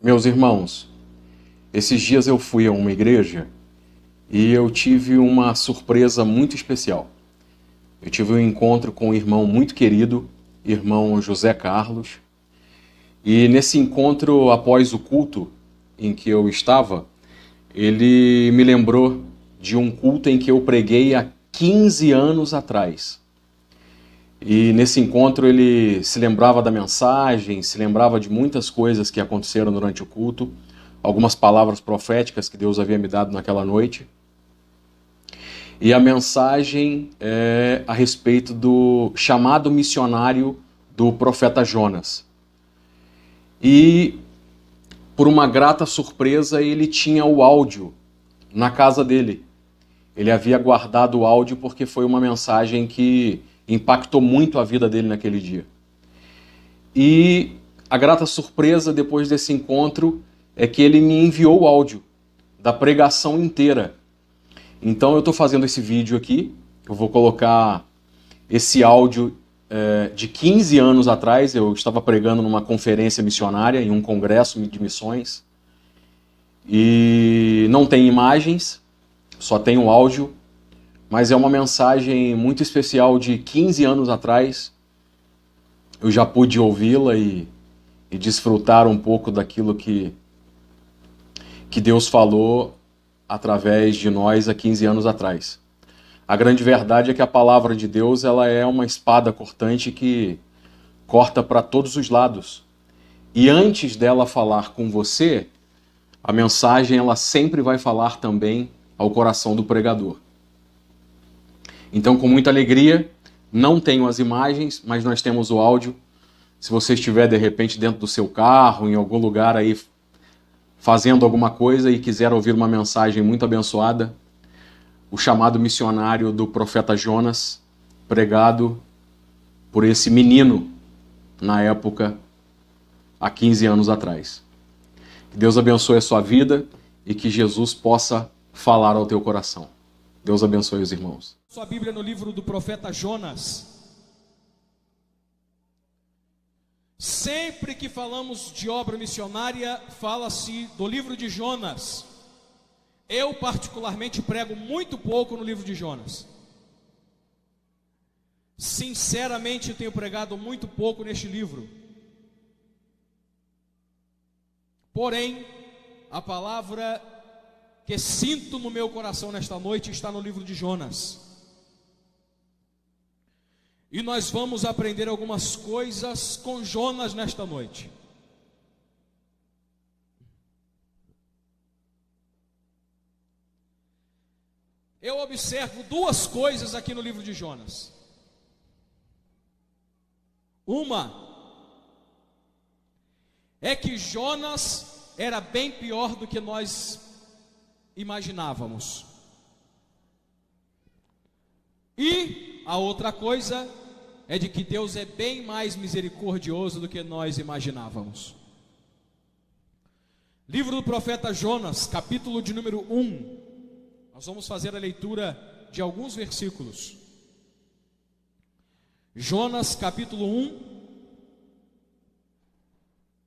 Meus irmãos, esses dias eu fui a uma igreja e eu tive uma surpresa muito especial. Eu tive um encontro com um irmão muito querido, irmão José Carlos, e nesse encontro, após o culto em que eu estava, ele me lembrou de um culto em que eu preguei há 15 anos atrás. E nesse encontro ele se lembrava da mensagem, se lembrava de muitas coisas que aconteceram durante o culto, algumas palavras proféticas que Deus havia me dado naquela noite. E a mensagem é a respeito do chamado missionário do profeta Jonas. E, por uma grata surpresa, ele tinha o áudio na casa dele. Ele havia guardado o áudio porque foi uma mensagem que impactou muito a vida dele naquele dia. E a grata surpresa depois desse encontro é que ele me enviou o áudio da pregação inteira. Então eu estou fazendo esse vídeo aqui, eu vou colocar esse áudio de 15 anos atrás. Eu estava pregando numa conferência missionária, em um congresso de missões, e não tem imagens, só tem o áudio, mas é uma mensagem muito especial de 15 anos atrás. Eu já pude ouvi-la e desfrutar um pouco daquilo que Deus falou através de nós há 15 anos atrás. A grande verdade é que a palavra de Deus, ela é uma espada cortante que corta para todos os lados. E antes dela falar com você, a mensagem ela sempre vai falar também ao coração do pregador. Então, com muita alegria, não tenho as imagens, mas nós temos o áudio. Se você estiver, de repente, dentro do seu carro, em algum lugar aí, fazendo alguma coisa e quiser ouvir uma mensagem muito abençoada, o chamado missionário do profeta Jonas, pregado por esse menino, na época, há 15 anos atrás. Que Deus abençoe a sua vida e que Jesus possa falar ao teu coração. Deus abençoe os irmãos. Sua Bíblia no livro do profeta Jonas. Sempre que falamos de obra missionária, fala-se do livro de Jonas. Eu particularmente prego muito pouco no livro de Jonas. Sinceramente, eu tenho pregado muito pouco neste livro. Porém, a palavra que sinto no meu coração nesta noite está no livro de Jonas. E nós vamos aprender algumas coisas com Jonas nesta noite. Eu observo duas coisas aqui no livro de Jonas. Uma é que Jonas era bem pior do que nós imaginávamos. E a outra coisa é de que Deus é bem mais misericordioso do que nós imaginávamos. Livro do profeta Jonas, capítulo de número 1. Nós vamos fazer a leitura de alguns versículos. Jonas, capítulo 1,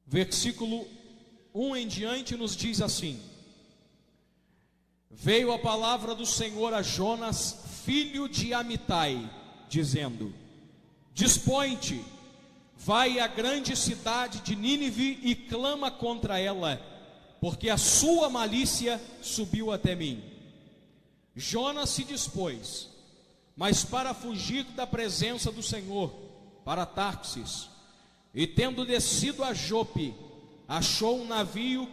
versículo 1 em diante, nos diz assim: Veio a palavra do Senhor a Jonas, filho de Amitai, dizendo: Dispõe-te, vai à grande cidade de Nínive e clama contra ela, porque a sua malícia subiu até mim. Jonas se dispôs, mas para fugir da presença do Senhor, para Tarsis, e tendo descido a Jope, achou um navio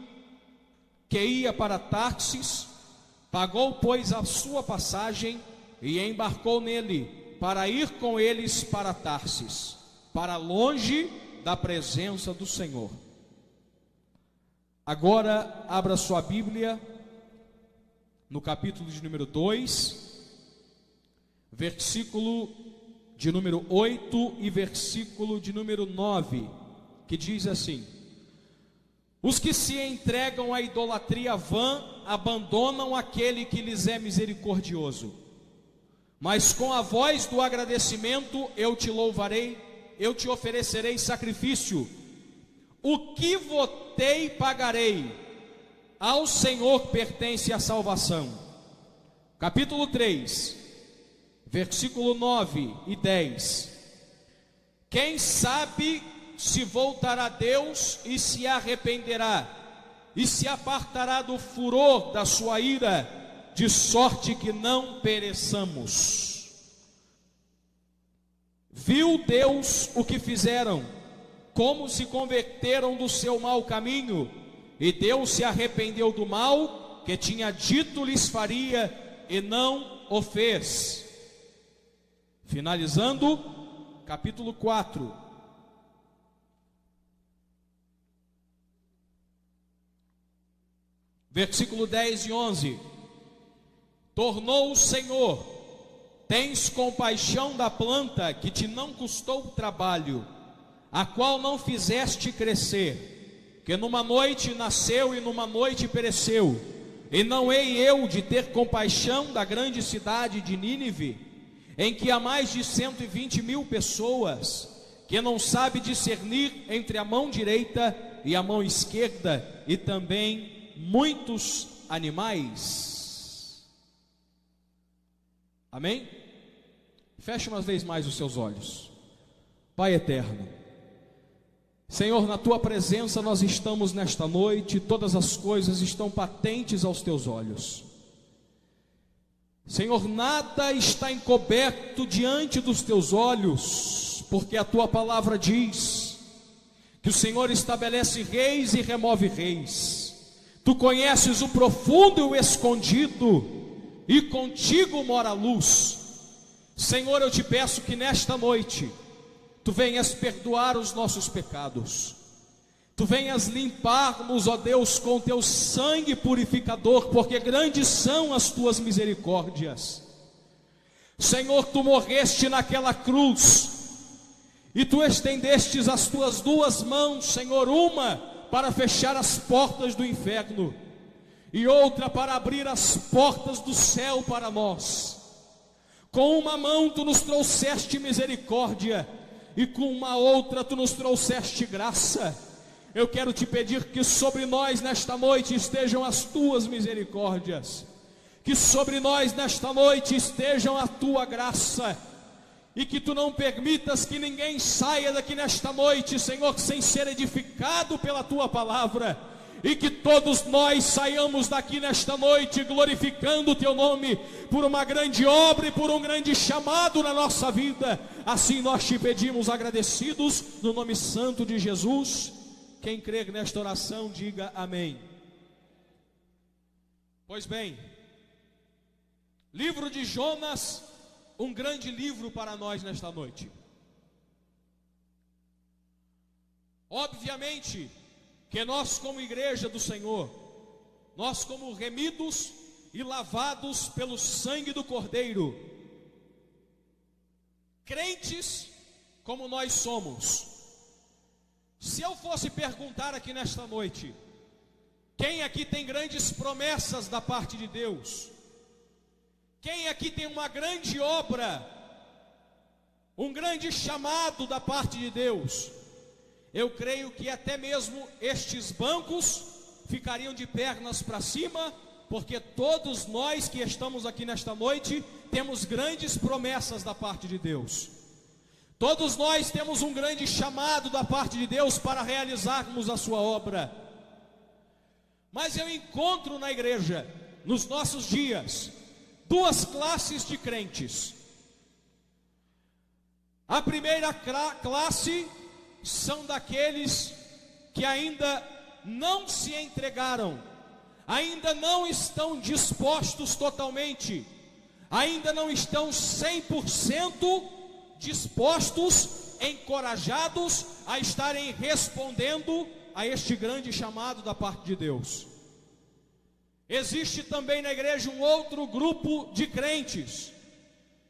que ia para Tarsis, pagou, pois, a sua passagem e embarcou nele, para ir com eles para Tarsis, para longe da presença do Senhor. Agora, abra sua Bíblia no capítulo de número 2, versículo de número 8 e versículo de número 9, que diz assim: Os que se entregam à idolatria vã abandonam aquele que lhes é misericordioso. Mas com a voz do agradecimento eu te louvarei, eu te oferecerei sacrifício. o que votei pagarei, ao Senhor pertence a salvação. Capítulo 3, versículo 9 e 10. Quem sabe se voltará a Deus e se arrependerá, e se apartará do furor da sua ira, de sorte que não pereçamos. Viu Deus o que fizeram, como se converteram do seu mau caminho, e Deus se arrependeu do mal que tinha dito lhes faria, e não o fez. Finalizando, capítulo 4. Versículo 10 e 11. Tornou o Senhor: tens compaixão da planta que te não custou trabalho, a qual não fizeste crescer, que numa noite nasceu e numa noite pereceu. E não hei eu de ter compaixão da grande cidade de Nínive, em que há mais de 120.000 pessoas, que não sabe discernir entre a mão direita e a mão esquerda, e também muitos animais. Amém? Feche uma vez mais os seus olhos. Pai eterno, Senhor, na tua presença nós estamos nesta noite, todas as coisas estão patentes aos teus olhos. Senhor, nada está encoberto diante dos teus olhos, porque a tua palavra diz que o Senhor estabelece reis e remove reis. Tu conheces o profundo e o escondido, e contigo mora a luz. Senhor, eu te peço que nesta noite tu venhas perdoar os nossos pecados, tu venhas limpar-nos, ó Deus, com teu sangue purificador, porque grandes são as tuas misericórdias. Senhor, tu morreste naquela cruz, e tu estendestes as tuas duas mãos, Senhor, uma para fechar as portas do inferno, e outra para abrir as portas do céu para nós. Com uma mão tu nos trouxeste misericórdia, e com uma outra tu nos trouxeste graça. Eu quero te pedir que sobre nós nesta noite estejam as tuas misericórdias, que sobre nós nesta noite estejam a tua graça, e que tu não permitas que ninguém saia daqui nesta noite, Senhor, sem ser edificado pela tua palavra, e que todos nós saiamos daqui nesta noite glorificando o teu nome, por uma grande obra e por um grande chamado na nossa vida. Assim nós te pedimos agradecidos, no nome santo de Jesus. Quem crer nesta oração, diga amém. Pois bem, livro de Jonas, um grande livro para nós nesta noite. Obviamente que nós, como igreja do Senhor, nós como remidos e lavados pelo sangue do Cordeiro, crentes como nós somos, se eu fosse perguntar aqui nesta noite, quem aqui tem grandes promessas da parte de Deus? Quem aqui tem uma grande obra, um grande chamado da parte de Deus? Eu creio que até mesmo estes bancos ficariam de pernas para cima, porque todos nós que estamos aqui nesta noite temos grandes promessas da parte de Deus. Todos nós temos um grande chamado da parte de Deus para realizarmos a sua obra. Mas eu encontro na igreja, nos nossos dias, duas classes de crentes. A primeira classe são daqueles que ainda não se entregaram, ainda não estão dispostos totalmente, ainda não estão 100% dispostos, encorajados a estarem respondendo a este grande chamado da parte de Deus. Existe também na igreja um outro grupo de crentes,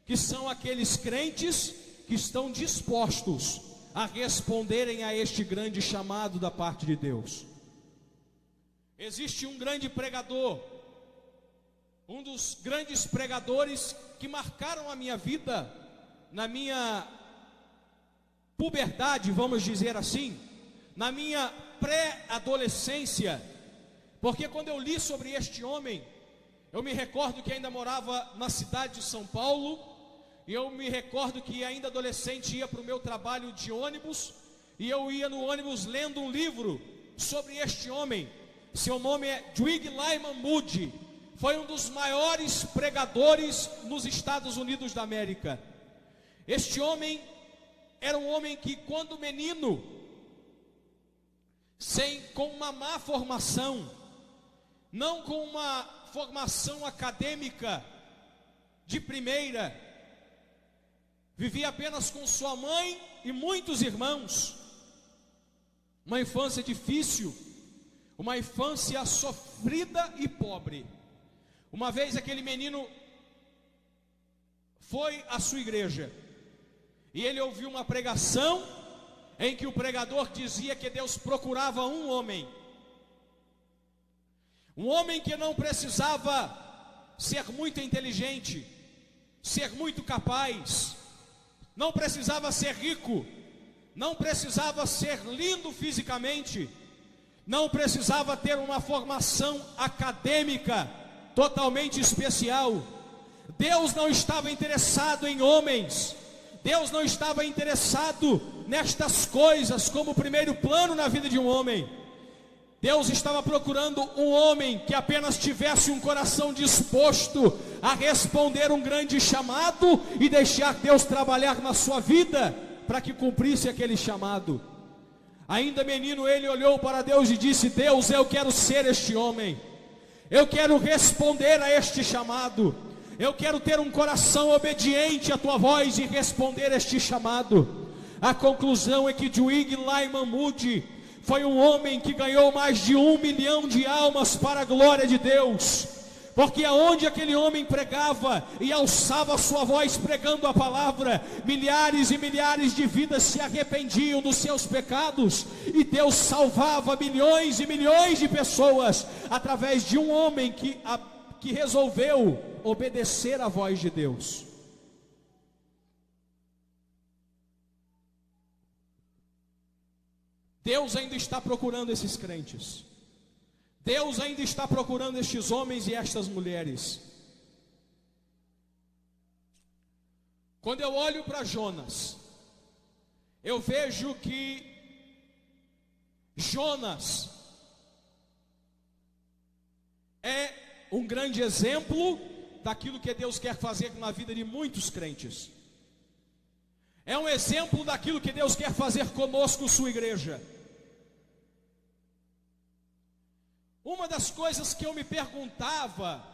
que são aqueles crentes que estão dispostos a responderem a este grande chamado da parte de Deus. Existe um grande pregador, um dos grandes pregadores que marcaram a minha vida, na minha puberdade, vamos dizer assim, na minha pré-adolescência, porque quando eu li sobre este homem, eu me recordo que ainda morava na cidade de São Paulo, e eu me recordo que ainda adolescente ia para o meu trabalho de ônibus, e eu ia no ônibus lendo um livro sobre este homem. Seu nome é Dwight Lyman Moody, foi um dos maiores pregadores nos Estados Unidos da América. Este homem era um homem que, quando menino, com uma má formação, não com uma formação acadêmica de primeira, vivia apenas com sua mãe e muitos irmãos, uma infância difícil, uma infância sofrida e pobre. Uma vez aquele menino foi à sua igreja, e ele ouviu uma pregação, em que o pregador dizia que Deus procurava um homem que não precisava ser muito inteligente, ser muito capaz, não precisava ser rico, não precisava ser lindo fisicamente, não precisava ter uma formação acadêmica totalmente especial. Deus não estava interessado em homens, Deus não estava interessado nestas coisas como primeiro plano na vida de um homem. Deus estava procurando um homem que apenas tivesse um coração disposto a responder um grande chamado e deixar Deus trabalhar na sua vida para que cumprisse aquele chamado. Ainda menino, ele olhou para Deus e disse: Deus, eu quero ser este homem, eu quero responder a este chamado, eu quero ter um coração obediente à tua voz e responder a este chamado. A conclusão é que Dwight Lyman Moody foi um homem que ganhou mais de 1 milhão de almas para a glória de Deus, porque aonde aquele homem pregava e alçava a sua voz pregando a palavra, milhares e milhares de vidas se arrependiam dos seus pecados, e Deus salvava milhões e milhões de pessoas, através de um homem que resolveu obedecer à voz de Deus. Deus ainda está procurando esses crentes, Deus ainda está procurando estes homens e estas mulheres. Quando eu olho para Jonas, eu vejo que Jonas é um grande exemplo daquilo que Deus quer fazer na vida de muitos crentes. É um exemplo daquilo que Deus quer fazer conosco, sua igreja. Uma das coisas que eu me perguntava,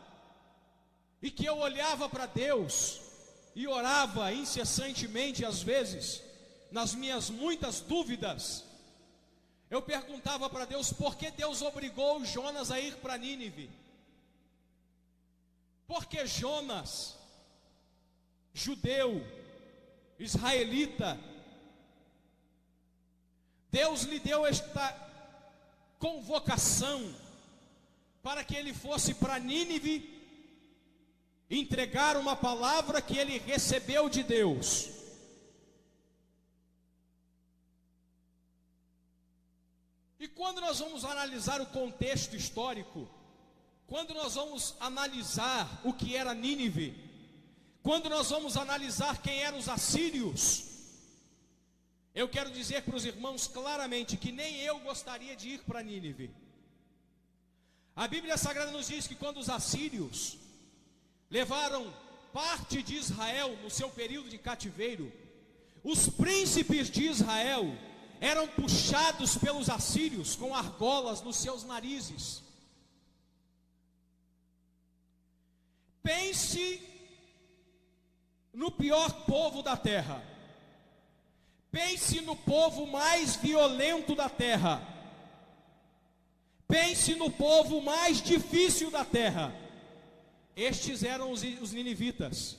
e que eu olhava para Deus, e orava incessantemente às vezes, nas minhas muitas dúvidas, eu perguntava para Deus, por que Deus obrigou Jonas a ir para Nínive? Porque Jonas, judeu, israelita, Deus lhe deu esta convocação para que ele fosse para Nínive entregar uma palavra que ele recebeu de Deus. E quando nós vamos analisar o contexto histórico, quando nós vamos analisar o que era Nínive, quando nós vamos analisar quem eram os assírios, eu quero dizer para os irmãos claramente que nem eu gostaria de ir para Nínive. A Bíblia Sagrada nos diz que quando os assírios levaram parte de Israel no seu período de cativeiro, os príncipes de Israel eram puxados pelos assírios com argolas nos seus narizes. Pense no pior povo da terra, pense no povo mais violento da terra, pense no povo mais difícil da terra. Estes eram os ninivitas.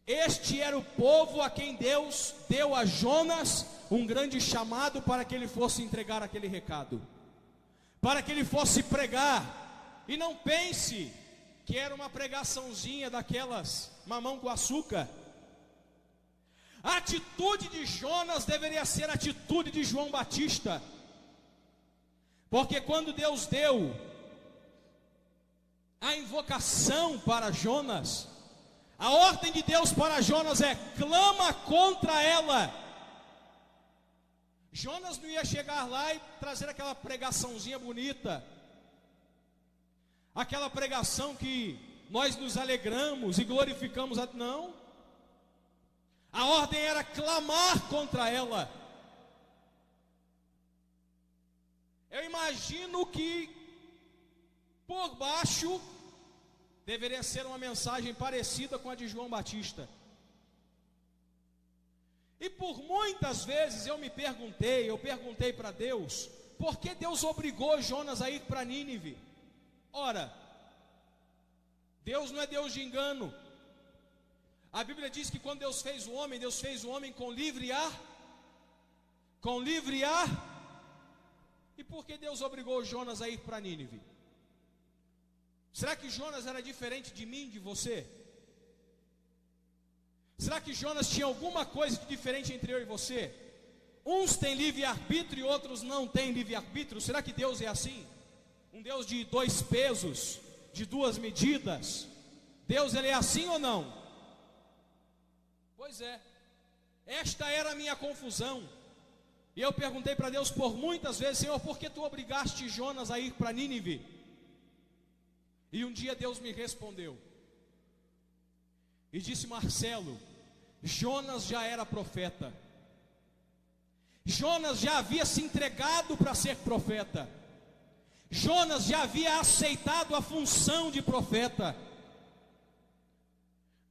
Este era o povo a quem Deus deu a Jonas um grande chamado para que ele fosse entregar aquele recado, para que ele fosse pregar. E não pense que era uma pregaçãozinha daquelas mamão com açúcar. A atitude de Jonas deveria ser a atitude de João Batista. Porque quando Deus deu a invocação para Jonas, a ordem de Deus para Jonas é: clama contra ela. Jonas não ia chegar lá e trazer aquela pregaçãozinha bonita, aquela pregação que nós nos alegramos e glorificamos a... Não. A ordem era clamar contra ela. Eu imagino que por baixo deveria ser uma mensagem parecida com a de João Batista. E por muitas vezes eu perguntei para Deus, por que Deus obrigou Jonas a ir para Nínive? Ora, Deus não é Deus de engano. A Bíblia diz que quando Deus fez o homem com livre ar. Com livre ar. E por que Deus obrigou Jonas a ir para Nínive? Será que Jonas era diferente de mim, de você? Será que Jonas tinha alguma coisa de diferente entre eu e você? Uns têm livre-arbítrio e outros não têm livre-arbítrio. Será que Deus é assim? Um Deus de dois pesos, de duas medidas? Deus, ele é assim ou não? Pois é. Esta era a minha confusão. E eu perguntei para Deus por muitas vezes: Senhor, por que tu obrigaste Jonas a ir para Nínive? E um dia Deus me respondeu e disse: Marcelo, Jonas já era profeta. Jonas já havia se entregado para ser profeta. Jonas já havia aceitado a função de profeta.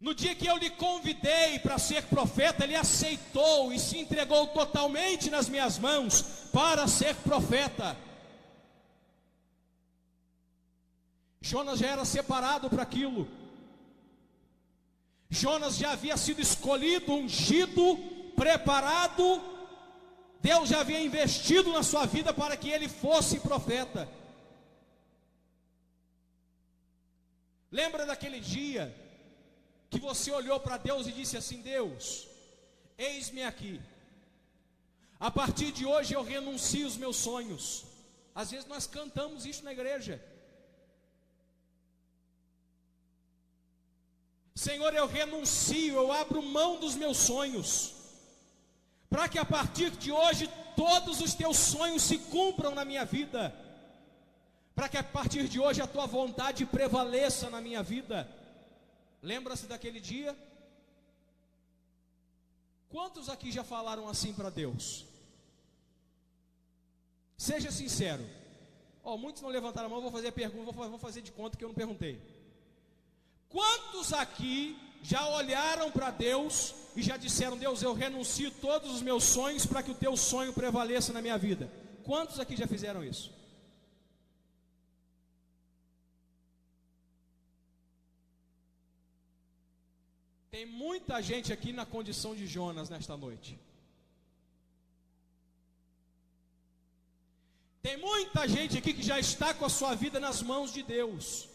No dia que eu lhe convidei para ser profeta, ele aceitou e se entregou totalmente nas minhas mãos para ser profeta. Jonas já era separado para aquilo. Jonas já havia sido escolhido, ungido, preparado. Deus já havia investido na sua vida para que ele fosse profeta. Lembra daquele dia que você olhou para Deus e disse assim: Deus, eis-me aqui. A partir de hoje eu renuncio os meus sonhos. Às vezes nós cantamos isso na igreja. Senhor, eu renuncio, eu abro mão dos meus sonhos, para que a partir de hoje todos os teus sonhos se cumpram na minha vida, para que a partir de hoje a tua vontade prevaleça na minha vida. Lembra-se daquele dia? Quantos aqui já falaram assim para Deus? Seja sincero. Muitos não levantaram a mão. Vou fazer a pergunta, vou fazer de conta que eu não perguntei. Quantos aqui já olharam para Deus e já disseram: Deus, eu renuncio todos os meus sonhos para que o teu sonho prevaleça na minha vida? Quantos aqui já fizeram isso? Tem muita gente aqui na condição de Jonas nesta noite. Tem muita gente aqui que já está com a sua vida nas mãos de Deus,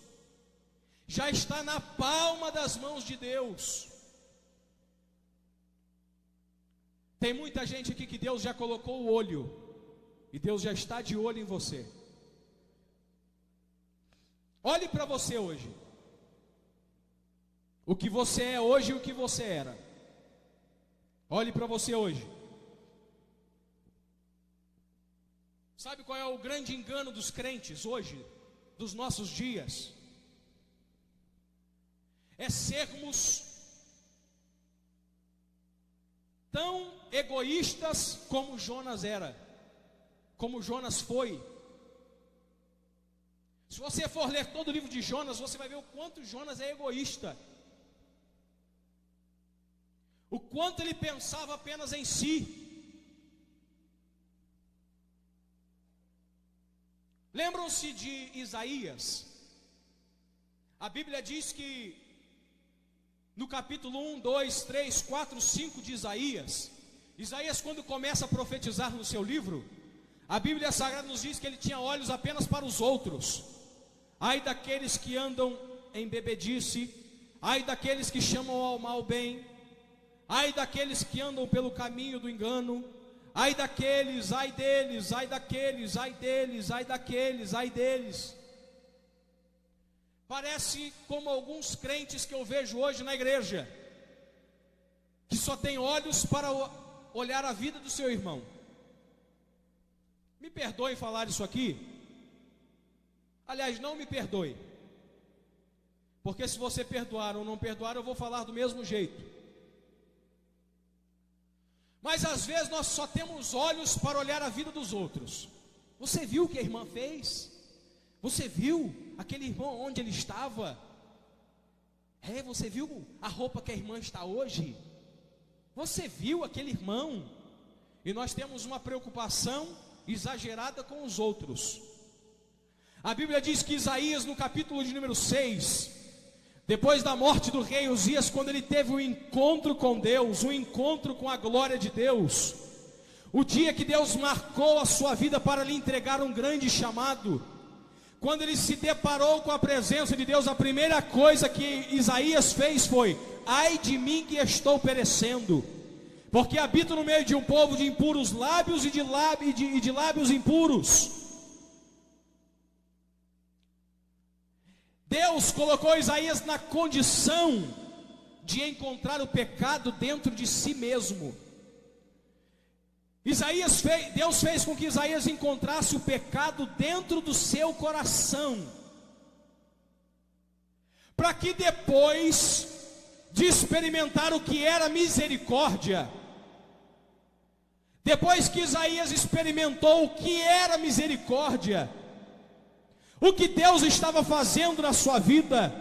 já está na palma das mãos de Deus. Tem muita gente aqui que Deus já colocou o olho, e Deus já está de olho em você. Olhe para você hoje. O que você é hoje e o que você era. Olhe para você hoje. Sabe qual é o grande engano dos crentes hoje, dos nossos dias? É sermos tão egoístas como Jonas era, como Jonas foi. Se você for ler todo o livro de Jonas, você vai ver o quanto Jonas é egoísta, o quanto ele pensava apenas em si. Lembram-se de Isaías? A Bíblia diz que no capítulo 1, 2, 3, 4, 5 de Isaías, quando começa a profetizar no seu livro, a Bíblia Sagrada nos diz que ele tinha olhos apenas para os outros. Ai daqueles que andam em bebedice, ai daqueles que chamam ao mal bem, ai daqueles que andam pelo caminho do engano, ai daqueles, ai deles, ai daqueles, ai deles, ai daqueles, ai deles. Parece como alguns crentes que eu vejo hoje na igreja, que só tem olhos para olhar a vida do seu irmão. Me perdoe falar isso aqui. Aliás, não me perdoe, porque se você perdoar ou não perdoar, eu vou falar do mesmo jeito. Mas às vezes nós só temos olhos para olhar a vida dos outros. Você viu o que a irmã fez? Você viu aquele irmão onde ele estava? Você viu a roupa que a irmã está hoje? Você viu aquele irmão? E nós temos uma preocupação exagerada com os outros. A Bíblia diz que Isaías, no capítulo de número 6, depois da morte do rei Uzias, quando ele teve um encontro com Deus, um encontro com a glória de Deus, o dia que Deus marcou a sua vida para lhe entregar um grande chamado, quando ele se deparou com a presença de Deus, a primeira coisa que Isaías fez foi: ai de mim que estou perecendo, porque habito no meio de um povo de impuros lábios e de lábios impuros. Deus colocou Isaías na condição de encontrar o pecado dentro de si mesmo. Deus fez com que Isaías encontrasse o pecado dentro do seu coração, para que depois de experimentar o que era misericórdia, depois que Isaías experimentou o que era misericórdia, o que Deus estava fazendo na sua vida,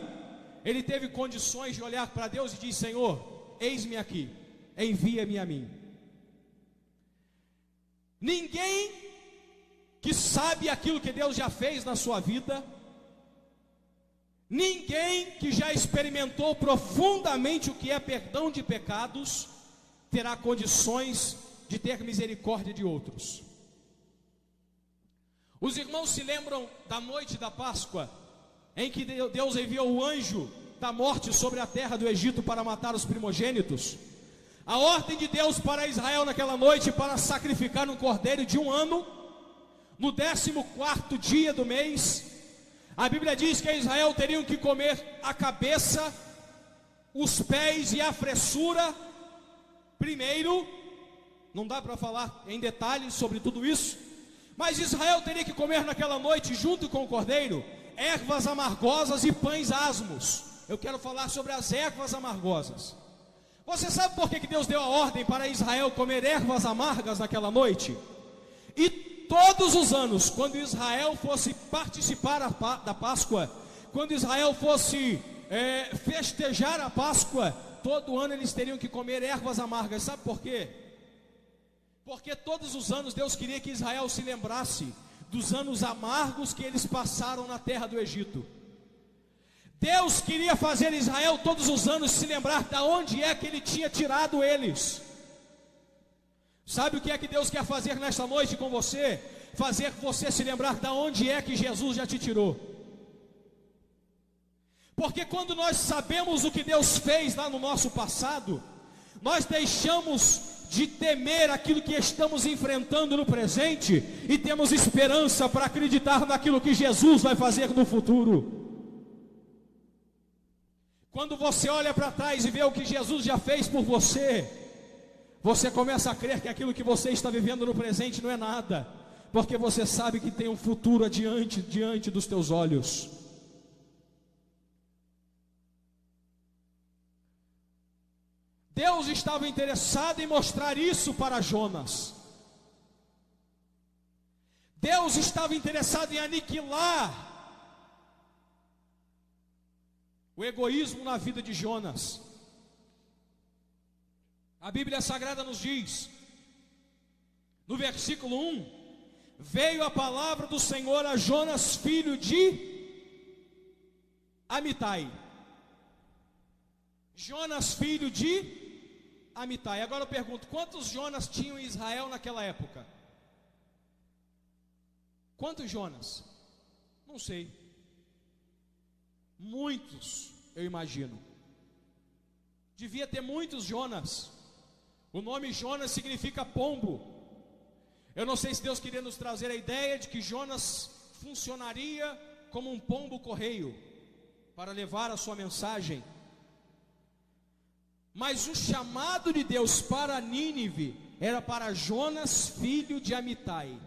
ele teve condições de olhar para Deus e dizer: Senhor, eis-me aqui, envia-me a mim. Ninguém que sabe aquilo que Deus já fez na sua vida, ninguém que já experimentou profundamente o que é perdão de pecados, terá condições de ter misericórdia de outros. Os irmãos se lembram da noite da Páscoa, em que Deus enviou o anjo da morte sobre a terra do Egito para matar os primogênitos? A ordem de Deus para Israel naquela noite para sacrificar um cordeiro de 1 ano, no 14º dia do mês. A Bíblia diz que Israel teriam que comer a cabeça, os pés e a fressura primeiro. Não dá para falar em detalhes sobre tudo isso, mas Israel teria que comer naquela noite, junto com o cordeiro, ervas amargosas e pães asmos. Eu quero falar sobre as ervas amargosas. Você sabe por que Deus deu a ordem para Israel comer ervas amargas naquela noite? E todos os anos, quando Israel fosse participar da Páscoa, quando Israel fosse festejar a Páscoa, todo ano eles teriam que comer ervas amargas. Sabe por quê? Porque todos os anos Deus queria que Israel se lembrasse dos anos amargos que eles passaram na terra do Egito. Deus queria fazer Israel todos os anos se lembrar de onde é que Ele tinha tirado eles. Sabe o que é que Deus quer fazer nesta noite com você? Fazer você se lembrar de onde é que Jesus já te tirou. Porque quando nós sabemos o que Deus fez lá no nosso passado, nós deixamos de temer aquilo que estamos enfrentando no presente e temos esperança para acreditar naquilo que Jesus vai fazer no futuro. Quando você olha para trás e vê o que Jesus já fez por você, você começa a crer que aquilo que você está vivendo no presente não é nada, porque você sabe que tem um futuro adiante, diante dos teus olhos. Deus estava interessado em mostrar isso para Jonas. Deus estava interessado em aniquilar o egoísmo na vida de Jonas. A Bíblia Sagrada nos diz, no versículo 1: veio a palavra do Senhor a Jonas, filho de Amitai. Jonas, filho de Amitai. Agora eu pergunto, quantos Jonas tinham em Israel naquela época? Quantos Jonas? Não sei. Muitos, eu imagino. Devia ter muitos Jonas. O nome Jonas significa pombo. Eu não sei se Deus queria nos trazer a ideia de que Jonas funcionaria como um pombo correio para levar a sua mensagem. Mas o chamado de Deus para Nínive era para Jonas, filho de Amitai.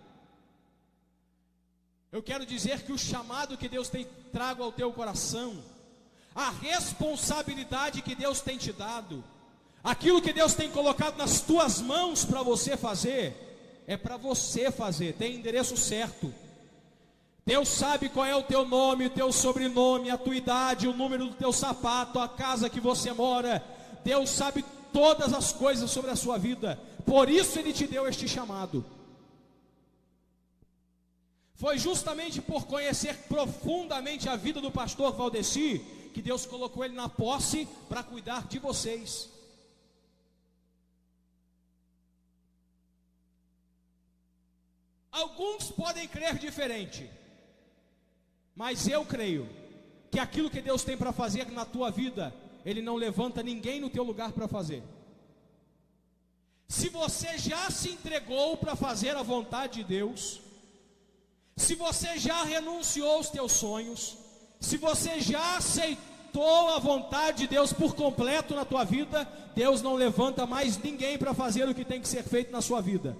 Eu quero dizer que o chamado que Deus tem trago ao teu coração, a responsabilidade que Deus tem te dado, aquilo que Deus tem colocado nas tuas mãos para você fazer, é para você fazer, tem endereço certo. Deus sabe qual é o teu nome, o teu sobrenome, a tua idade, o número do teu sapato, a casa que você mora. Deus sabe todas as coisas sobre a sua vida. Por isso Ele te deu este chamado. Foi justamente por conhecer profundamente a vida do pastor Valdeci que Deus colocou ele na posse para cuidar de vocês. Alguns podem crer diferente, mas eu creio que aquilo que Deus tem para fazer na tua vida, Ele não levanta ninguém no teu lugar para fazer. Se você já se entregou para fazer a vontade de Deus, se você já renunciou aos teus sonhos, se você já aceitou a vontade de Deus por completo na tua vida, Deus não levanta mais ninguém para fazer o que tem que ser feito na sua vida.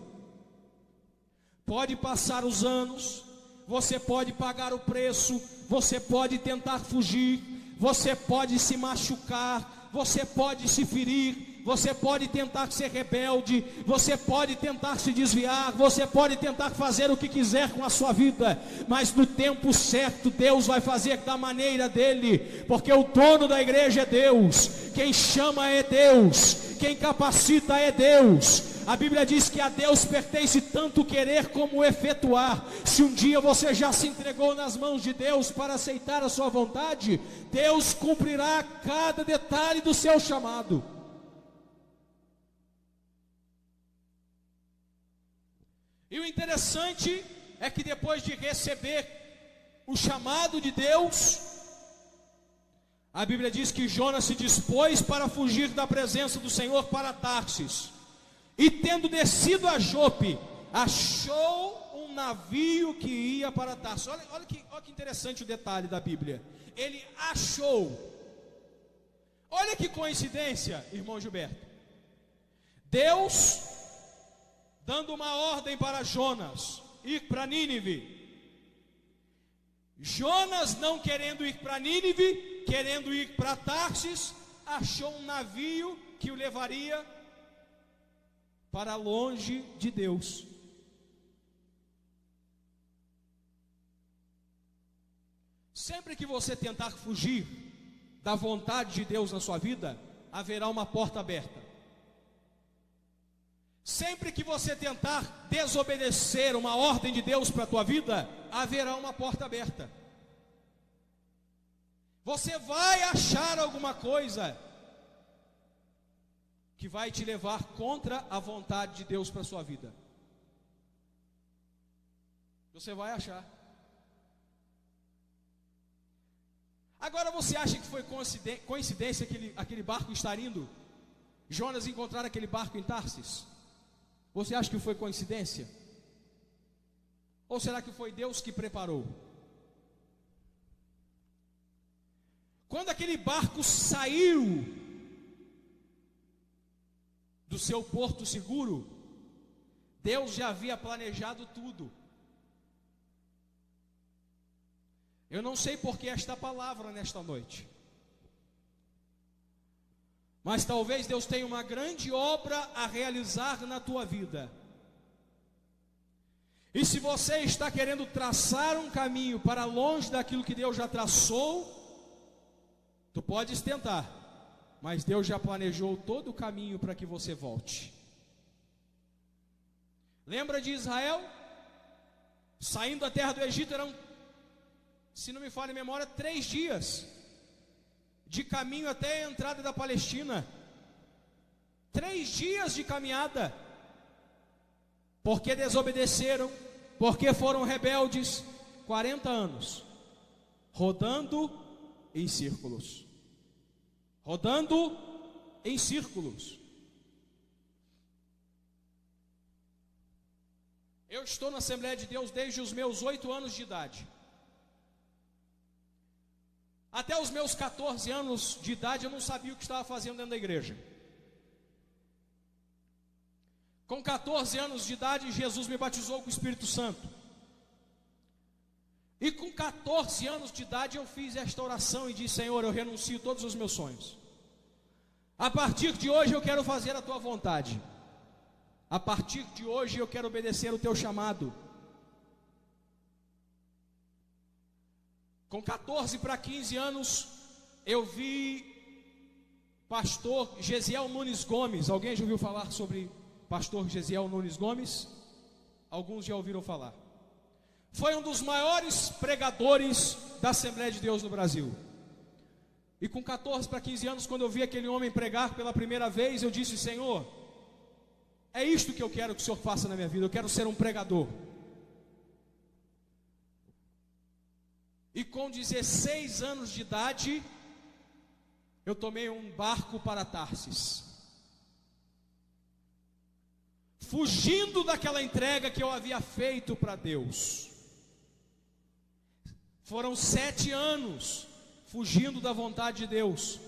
Pode passar os anos, você pode pagar o preço, você pode tentar fugir, você pode se machucar, você pode se ferir, você pode tentar ser rebelde, você pode tentar se desviar, você pode tentar fazer o que quiser com a sua vida, mas no tempo certo Deus vai fazer da maneira dele, porque o dono da igreja é Deus, quem chama é Deus, quem capacita é Deus. A Bíblia diz que a Deus pertence tanto querer como efetuar. Se um dia você já se entregou nas mãos de Deus para aceitar a sua vontade, Deus cumprirá cada detalhe do seu chamado. E o interessante é que depois de receber o chamado de Deus, a Bíblia diz que Jonas se dispôs para fugir da presença do Senhor para Tarsis. E tendo descido a Jope, achou um navio que ia para Tarsis. Olha que interessante o detalhe da Bíblia. Ele achou. Olha que coincidência, irmão Gilberto. Deus dando uma ordem para Jonas ir para Nínive. Jonas, não querendo ir para Nínive, querendo ir para Tarsis, achou um navio que o levaria para longe de Deus. Sempre que você tentar fugir da vontade de Deus na sua vida, haverá uma porta aberta. Sempre que você tentar desobedecer uma ordem de Deus para a tua vida, haverá uma porta aberta. Você vai achar alguma coisa que vai te levar contra a vontade de Deus para a sua vida. Você vai achar. Agora você acha que foi coincidência aquele barco estar indo? Jonas encontrar aquele barco em Tarsis? Você acha que foi coincidência? Ou será que foi Deus que preparou? Quando aquele barco saiu do seu porto seguro, Deus já havia planejado tudo. Eu não sei por que esta palavra nesta noite, mas talvez Deus tenha uma grande obra a realizar na tua vida. E se você está querendo traçar um caminho para longe daquilo que Deus já traçou, tu podes tentar, mas Deus já planejou todo o caminho para que você volte. Lembra de Israel? Saindo da terra do Egito, eram, se não me falha a memória, 3 dias de caminho até a entrada da Palestina. 3 dias de caminhada. Porque desobedeceram, porque foram rebeldes. 40 anos rodando em círculos. Rodando em círculos. Eu estou na Assembleia de Deus desde os meus 8 anos de idade. Até os meus 14 anos de idade eu não sabia o que estava fazendo dentro da igreja. Com 14 anos de idade, Jesus me batizou com o Espírito Santo. E com 14 anos de idade eu fiz esta oração e disse: Senhor, eu renuncio todos os meus sonhos. A partir de hoje eu quero fazer a tua vontade. A partir de hoje eu quero obedecer o teu chamado. Com 14 para 15 anos, eu vi pastor Gesiel Nunes Gomes. Alguém já ouviu falar sobre pastor Gesiel Nunes Gomes? Alguns já ouviram falar. Foi um dos maiores pregadores da Assembleia de Deus no Brasil. E com 14 para 15 anos, quando eu vi aquele homem pregar pela primeira vez, eu disse: Senhor, é isto que eu quero que o Senhor faça na minha vida. Eu quero ser um pregador. E com 16 anos de idade, eu tomei um barco para Tarsis, fugindo daquela entrega que eu havia feito para Deus. Foram 7 anos fugindo da vontade de Deus.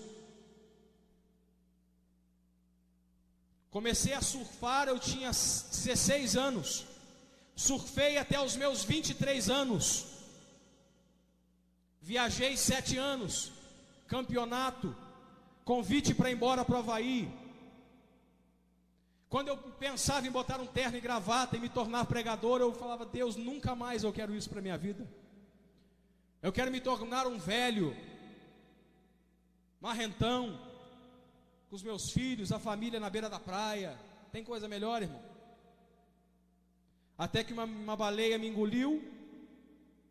Comecei a surfar, eu tinha 16 anos. Surfei até os meus 23 anos. Viajei 7 anos. Campeonato. Convite para ir embora para o Havaí. Quando eu pensava em botar um terno e gravata e me tornar pregador, eu falava: Deus, nunca mais eu quero isso para a minha vida. Eu quero me tornar um velho, marrentão, com os meus filhos, a família na beira da praia. Tem coisa melhor, irmão? Até que uma baleia me engoliu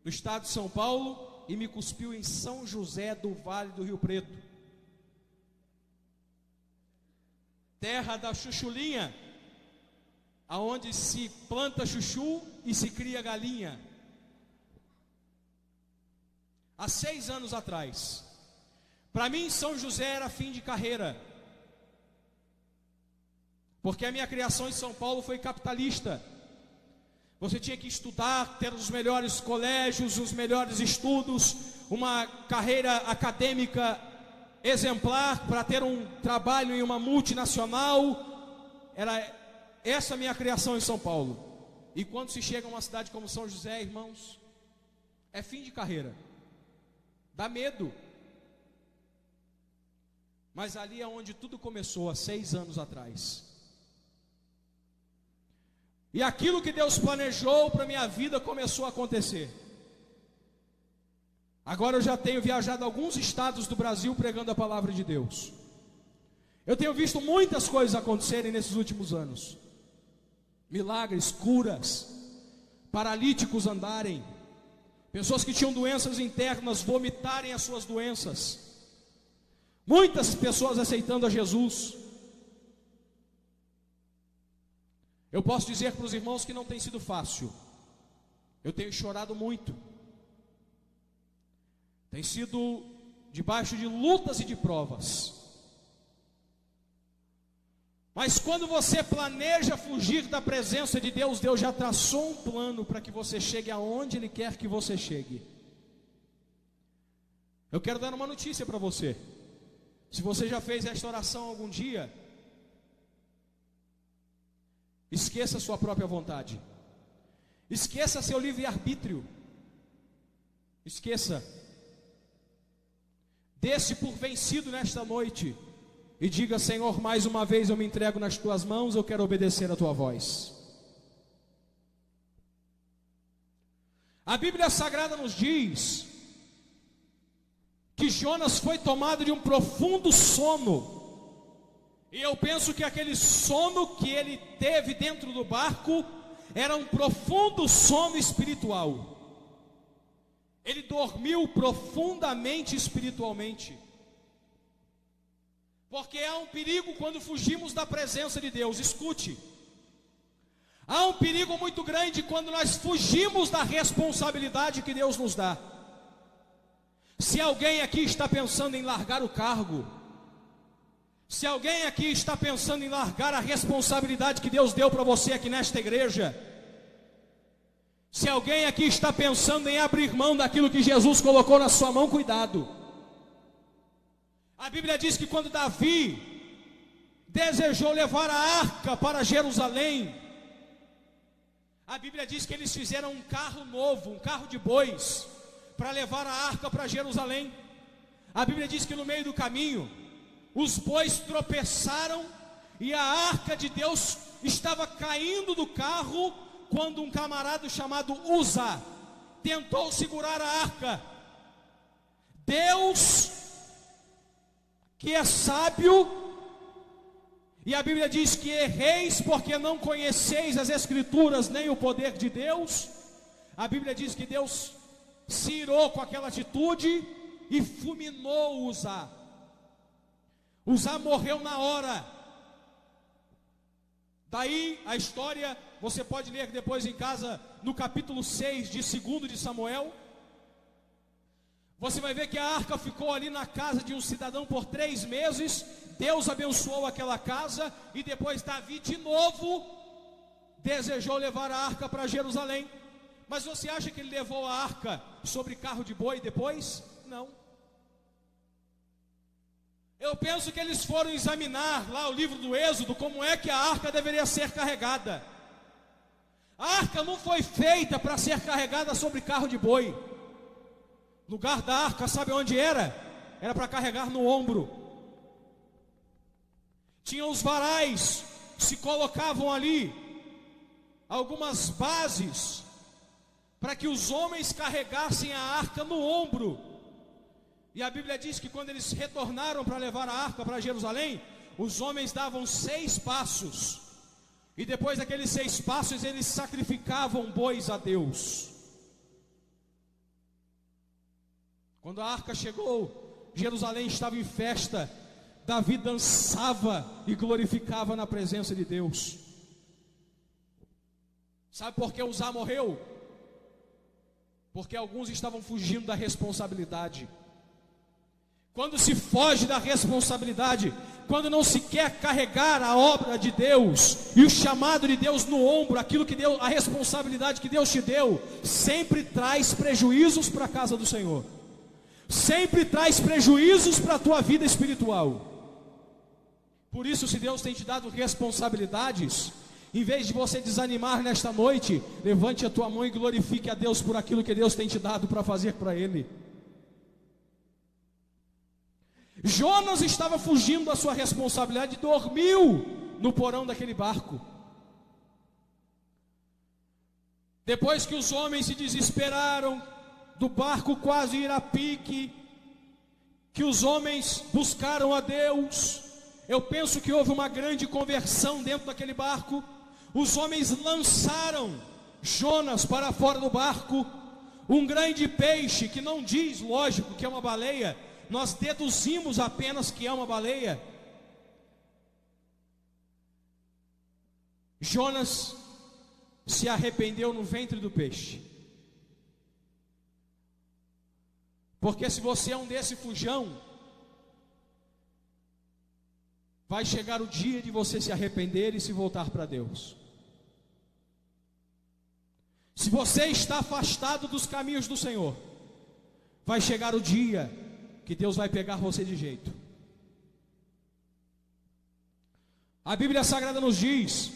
no estado de São Paulo e me cuspiu em São José do Vale do Rio Preto, terra da chuchulinha, aonde se planta chuchu e se cria galinha. Há 6 anos atrás. Para mim, São José era fim de carreira, porque a minha criação em São Paulo foi capitalista. Você tinha que estudar, ter os melhores colégios, os melhores estudos, uma carreira acadêmica exemplar para ter um trabalho em uma multinacional. Era essa a minha criação em São Paulo. E quando se chega a uma cidade como São José, irmãos, é fim de carreira. Dá medo. Mas ali é onde tudo começou, há 6 anos atrás. E aquilo que Deus planejou para a minha vida começou a acontecer. Agora eu já tenho viajado a alguns estados do Brasil pregando a palavra de Deus. Eu tenho visto muitas coisas acontecerem nesses últimos anos. Milagres, curas, paralíticos andarem, pessoas que tinham doenças internas vomitarem as suas doenças. Muitas pessoas aceitando a Jesus. Eu posso dizer para os irmãos que não tem sido fácil. Eu tenho chorado muito. Tem sido debaixo de lutas e de provas. Mas quando você planeja fugir da presença de Deus, Deus já traçou um plano para que você chegue aonde Ele quer que você chegue. Eu quero dar uma notícia para você. Se você já fez esta oração algum dia, esqueça a sua própria vontade. Esqueça seu livre-arbítrio. Esqueça. Dê-se por vencido nesta noite e diga: Senhor, mais uma vez eu me entrego nas tuas mãos, eu quero obedecer a tua voz. A Bíblia Sagrada nos diz que Jonas foi tomado de um profundo sono. E eu penso que aquele sono que ele teve dentro do barco era um profundo sono espiritual. Ele dormiu profundamente espiritualmente. Porque há um perigo quando fugimos da presença de Deus. Escute. Há um perigo muito grande quando nós fugimos da responsabilidade que Deus nos dá. Se alguém aqui está pensando em largar o cargo, se alguém aqui está pensando em largar a responsabilidade que Deus deu para você aqui nesta igreja, Se alguém aqui está pensando em abrir mão daquilo que Jesus colocou na sua mão, cuidado. A Bíblia diz que quando Davi desejou levar a arca para Jerusalém, a Bíblia diz que eles fizeram um carro novo, um carro de bois, para levar a arca para Jerusalém. A Bíblia diz que no meio do caminho, os bois tropeçaram e a arca de Deus estava caindo do carro, quando um camarada chamado Uza tentou segurar a arca. Deus, que é sábio, e a Bíblia diz que erreis porque não conheceis as Escrituras nem o poder de Deus. A Bíblia diz que Deus se irou com aquela atitude e fulminou Uza. Uza morreu na hora. Daí a história, você pode ler depois em casa, no capítulo 6 de 2 de Samuel. Você vai ver que a arca ficou ali na casa de um cidadão por 3 meses. Deus abençoou aquela casa. E depois Davi de novo desejou levar a arca para Jerusalém. Mas você acha que ele levou a arca sobre carro de boi depois? Não. Eu penso que eles foram examinar lá o livro do Êxodo, como é que a arca deveria ser carregada. A arca não foi feita para ser carregada sobre carro de boi. O lugar da arca, sabe onde era? Era para carregar no ombro. Tinha os varais, se colocavam ali algumas bases para que os homens carregassem a arca no ombro. E a Bíblia diz que quando eles retornaram para levar a arca para Jerusalém, os homens davam 6 passos. E depois daqueles 6 passos, eles sacrificavam bois a Deus. Quando a arca chegou, Jerusalém estava em festa. Davi dançava e glorificava na presença de Deus. Sabe por que Uzá morreu? Porque alguns estavam fugindo da responsabilidade. Quando se foge da responsabilidade, quando não se quer carregar a obra de Deus e o chamado de Deus no ombro, aquilo que Deus, a responsabilidade que Deus te deu, sempre traz prejuízos para a casa do Senhor. Sempre traz prejuízos para a tua vida espiritual. Por isso, se Deus tem te dado responsabilidades, em vez de você desanimar nesta noite, levante a tua mão e glorifique a Deus por aquilo que Deus tem te dado para fazer para Ele. Jonas estava fugindo da sua responsabilidade e dormiu no porão daquele barco. Depois que os homens se desesperaram, do barco quase ir a pique, que os homens buscaram a Deus, eu penso que houve uma grande conversão dentro daquele barco. Os homens lançaram Jonas para fora do barco. Um grande peixe, que não diz, lógico, que é uma baleia, nós deduzimos apenas que é uma baleia. Jonas se arrependeu no ventre do peixe. Porque se você é um desse fujão, vai chegar o dia de você se arrepender e se voltar para Deus. Se você está afastado dos caminhos do Senhor, vai chegar o dia que Deus vai pegar você de jeito. A Bíblia Sagrada nos diz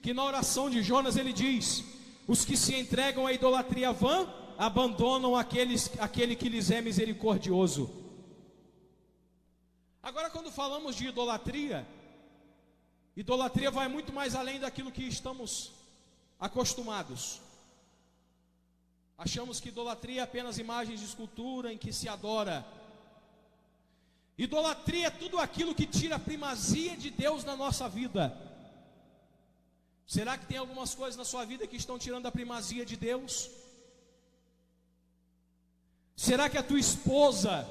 que na oração de Jonas ele diz: os que se entregam à idolatria vã abandonam aquele que lhes é misericordioso. Agora, quando falamos de idolatria, idolatria vai muito mais além daquilo que estamos acostumados. Achamos que idolatria é apenas imagens de escultura em que se adora. Idolatria é tudo aquilo que tira a primazia de Deus na nossa vida. Será que tem algumas coisas na sua vida que estão tirando a primazia de Deus? Será que a tua esposa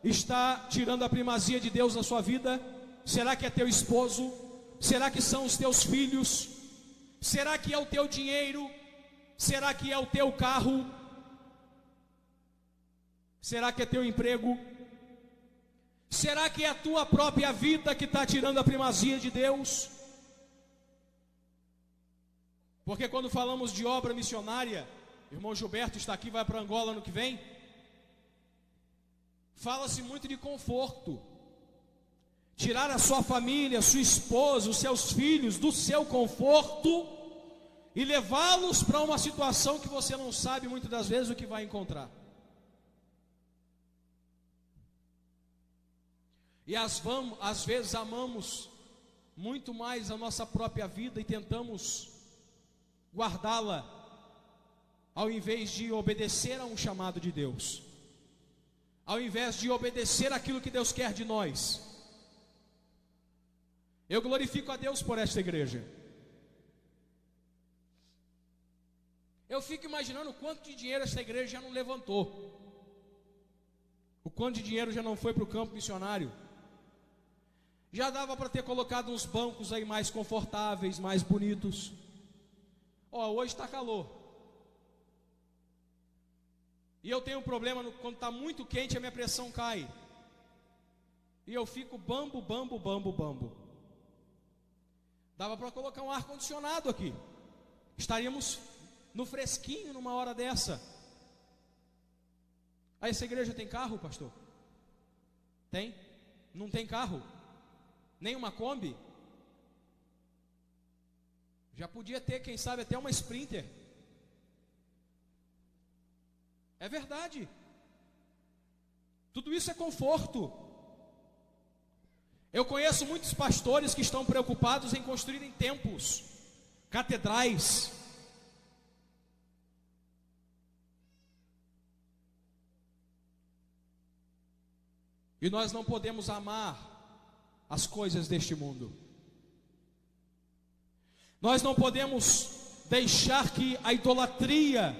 está tirando a primazia de Deus na sua vida? Será que é teu esposo? Será que são os teus filhos? Será que é o teu dinheiro? Será que é o teu carro? Será que é teu emprego? Será que é a tua própria vida que está tirando a primazia de Deus? Porque quando falamos de obra missionária, o irmão Gilberto está aqui, vai para Angola ano que vem, fala-se muito de conforto. Tirar a sua família, a sua esposa, os seus filhos do seu conforto e levá-los para uma situação que você não sabe muitas das vezes o que vai encontrar. E às vezes amamos muito mais a nossa própria vida e tentamos guardá-la, ao invés de obedecer a um chamado de Deus, ao invés de obedecer aquilo que Deus quer de nós. Eu glorifico a Deus por esta igreja. Eu fico imaginando o quanto de dinheiro essa igreja já não levantou, o quanto de dinheiro já não foi para o campo missionário. Já dava para ter colocado uns bancos aí mais confortáveis, mais bonitos. Hoje está calor. E eu tenho um problema, quando está muito quente a minha pressão cai. E eu fico bambo. Dava para colocar um ar-condicionado aqui. Estaríamos no fresquinho numa hora dessa. Aí essa igreja tem carro, pastor? Tem? Não tem carro? Nem uma Kombi? Já podia ter, quem sabe, até uma Sprinter. É verdade. Tudo isso é conforto. Eu conheço muitos pastores que estão preocupados em construírem templos, catedrais. E nós não podemos amar as coisas deste mundo. Nós não podemos deixar que a idolatria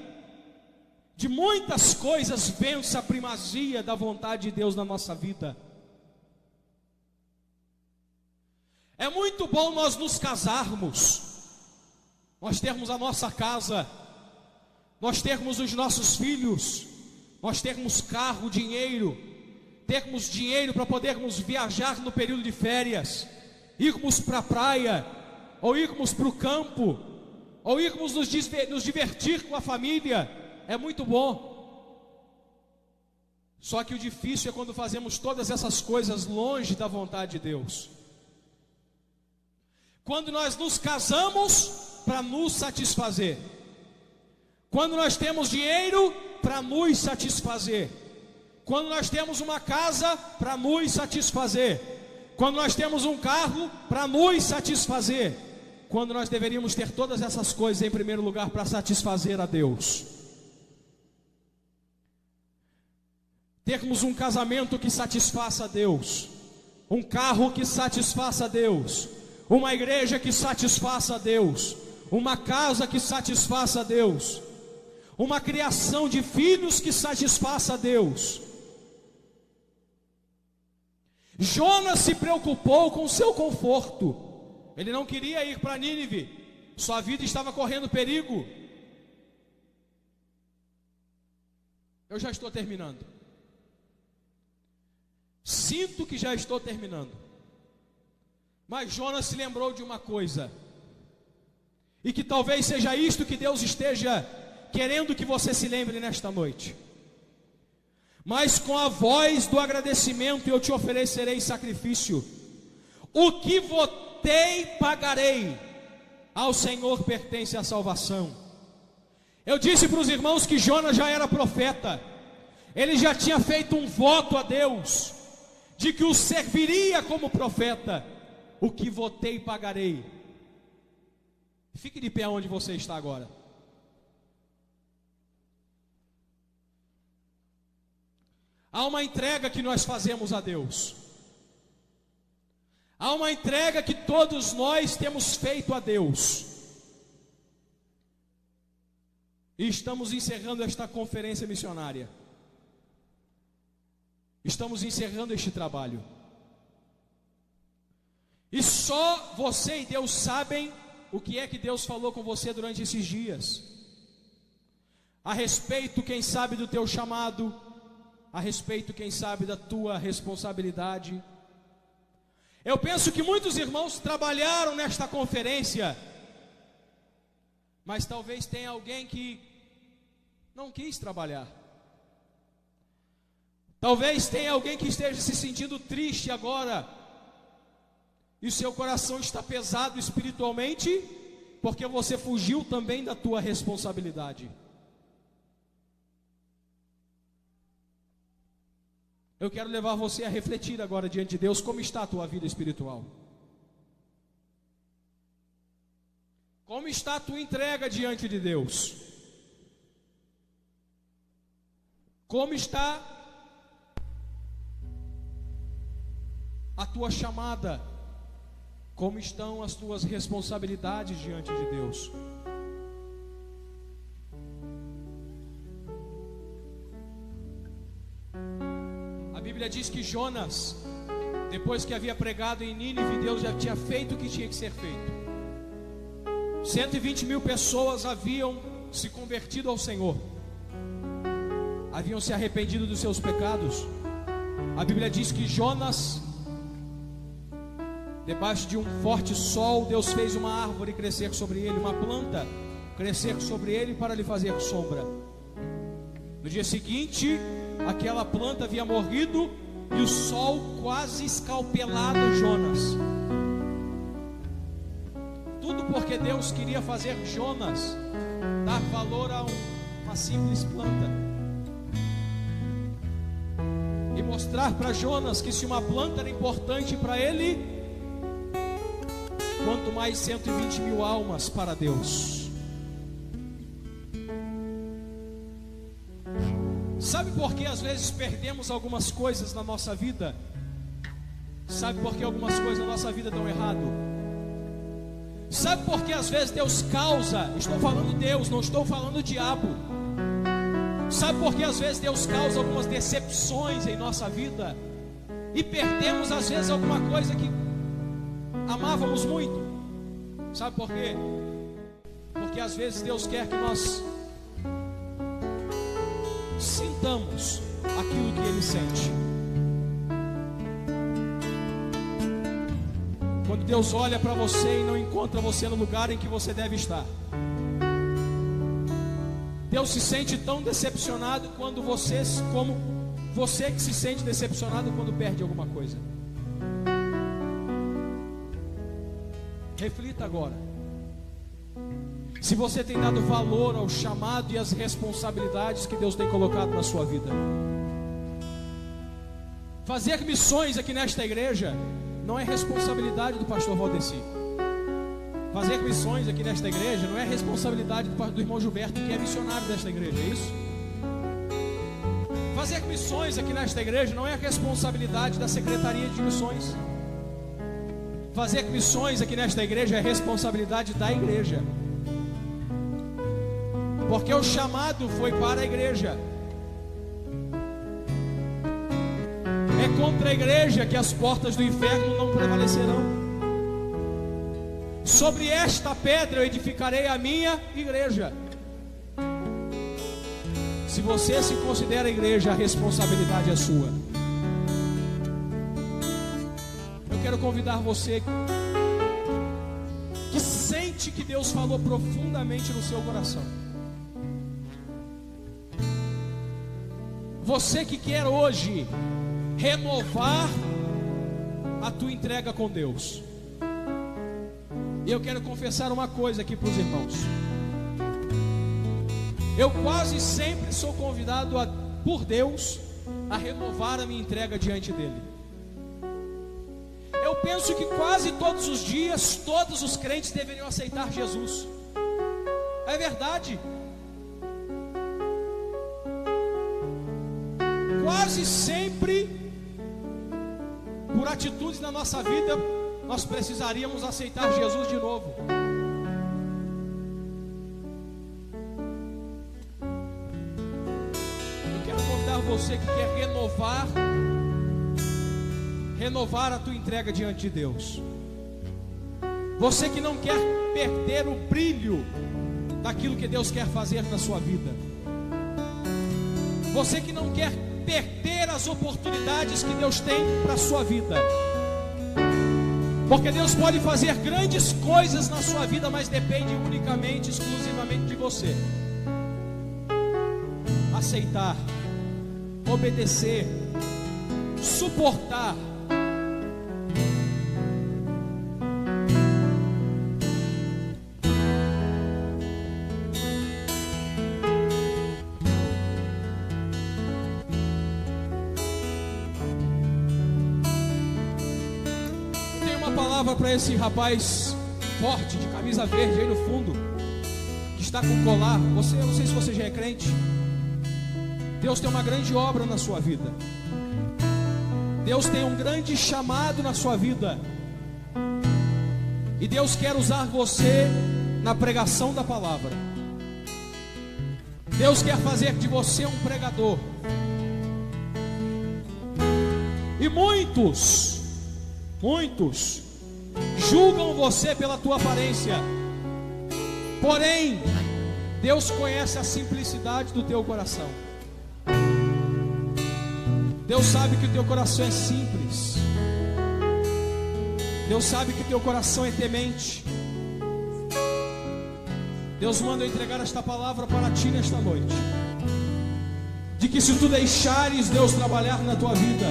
de muitas coisas vença a primazia da vontade de Deus na nossa vida. É muito bom nós nos casarmos, nós termos a nossa casa, nós termos os nossos filhos, nós termos carro, dinheiro, termos dinheiro para podermos viajar no período de férias, irmos para a praia, ou irmos para o campo, ou irmos nos divertir com a família. É muito bom. Só que o difícil é quando fazemos todas essas coisas longe da vontade de Deus. Quando nós nos casamos para nos satisfazer, quando nós temos dinheiro para nos satisfazer, quando nós temos uma casa para nos satisfazer, quando nós temos um carro para nos satisfazer, quando nós deveríamos ter todas essas coisas em primeiro lugar para satisfazer a Deus. Termos um casamento que satisfaça a Deus, um carro que satisfaça a Deus, uma igreja que satisfaça a Deus, uma casa que satisfaça a Deus, uma criação de filhos que satisfaça a Deus. Jonas se preocupou com o seu conforto. Ele não queria ir para Nínive, sua vida estava correndo perigo. Eu já estou terminando. Sinto que já estou terminando. Mas Jonas se lembrou de uma coisa, e que talvez seja isto que Deus esteja querendo que você se lembre nesta noite. Mas com a voz do agradecimento eu te oferecerei sacrifício. O que votei, pagarei. Ao Senhor pertence a salvação. Eu disse para os irmãos que Jonas já era profeta. Ele já tinha feito um voto a Deus, de que o serviria como profeta. O que votei, pagarei. Fique de pé onde você está agora. Há uma entrega que nós fazemos a Deus. Há uma entrega que todos nós temos feito a Deus. E estamos encerrando esta conferência missionária. Estamos encerrando este trabalho. E só você e Deus sabem o que é que Deus falou com você durante esses dias. A respeito, quem sabe, do teu chamado, a respeito, quem sabe, da tua responsabilidade. Eu penso que muitos irmãos trabalharam nesta conferência Mas talvez tenha alguém que não quis trabalhar. Talvez tenha alguém que esteja se sentindo triste agora, e seu coração está pesado espiritualmente, porque você fugiu também da tua responsabilidade. Eu quero levar você a refletir agora diante de Deus, como está a tua vida espiritual? Como está a tua entrega diante de Deus? Como está a tua chamada? Como estão as tuas responsabilidades diante de Deus? A Bíblia diz que Jonas, depois que havia pregado em Nínive, Deus já tinha feito o que tinha que ser feito. 120.000 pessoas haviam se convertido ao Senhor, haviam se arrependido dos seus pecados. A Bíblia diz que Jonas, debaixo de um forte sol, Deus fez uma árvore crescer sobre ele, uma planta crescer sobre ele para lhe fazer sombra. No dia seguinte, aquela planta havia morrido e o sol quase escalpelado Jonas. Tudo porque Deus queria fazer Jonas dar valor a uma simples planta e mostrar para Jonas que se uma planta era importante para ele, quanto mais 120.000 almas para Deus. Sabe por que às vezes perdemos algumas coisas na nossa vida? Sabe por que algumas coisas na nossa vida dão errado? Sabe por que às vezes Deus causa, estou falando Deus, não estou falando o diabo. Sabe por que às vezes Deus causa algumas decepções em nossa vida e perdemos às vezes alguma coisa que amávamos muito? Sabe por quê? Porque às vezes Deus quer que nós sintamos aquilo que Ele sente. Quando Deus olha para você e não encontra você no lugar em que você deve estar, Deus se sente tão decepcionado quando você, como você que se sente decepcionado quando perde alguma coisa. Reflita agora. Se você tem dado valor ao chamado e às responsabilidades que Deus tem colocado na sua vida. Fazer missões aqui nesta igreja não é responsabilidade do pastor Valdeci. Fazer missões aqui nesta igreja não é responsabilidade do irmão Gilberto, que é missionário desta igreja, é isso? Fazer missões aqui nesta igreja não é responsabilidade da Secretaria de Missões. Fazer missões aqui nesta igreja é responsabilidade da igreja, porque o chamado foi para a igreja. É contra a igreja que as portas do inferno não prevalecerão. Sobre esta pedra eu edificarei a minha igreja. Se você se considera igreja, a responsabilidade é sua. Eu quero convidar você que sente que Deus falou profundamente no seu coração. Você que quer hoje renovar a tua entrega com Deus. E eu quero confessar uma coisa aqui para os irmãos. Eu quase sempre sou convidado por Deus a renovar a minha entrega diante dele. Eu penso que quase todos os dias todos os crentes deveriam aceitar Jesus. É verdade. Quase sempre, por atitudes na nossa vida, nós precisaríamos aceitar Jesus de novo. Eu quero convidar você que quer renovar a tua entrega diante de Deus. Você que não quer perder o brilho daquilo que Deus quer fazer na sua vida. Você que não quer perder as oportunidades que Deus tem para a sua vida. Porque Deus pode fazer grandes coisas na sua vida, mas depende unicamente, exclusivamente de você. Aceitar, obedecer, suportar. Para esse rapaz forte, de camisa verde aí no fundo, que está com colar. Eu não sei se você já é crente. Deus tem uma grande obra na sua vida. Deus tem um grande chamado na sua vida. E Deus quer usar você na pregação da palavra. Deus quer fazer de você um pregador. E muitos julgam você pela tua aparência. Porém, Deus conhece a simplicidade do teu coração. Deus sabe que o teu coração é simples. Deus sabe que o teu coração é temente. Deus manda eu entregar esta palavra para ti nesta noite, de que se tu deixares Deus trabalhar na tua vida,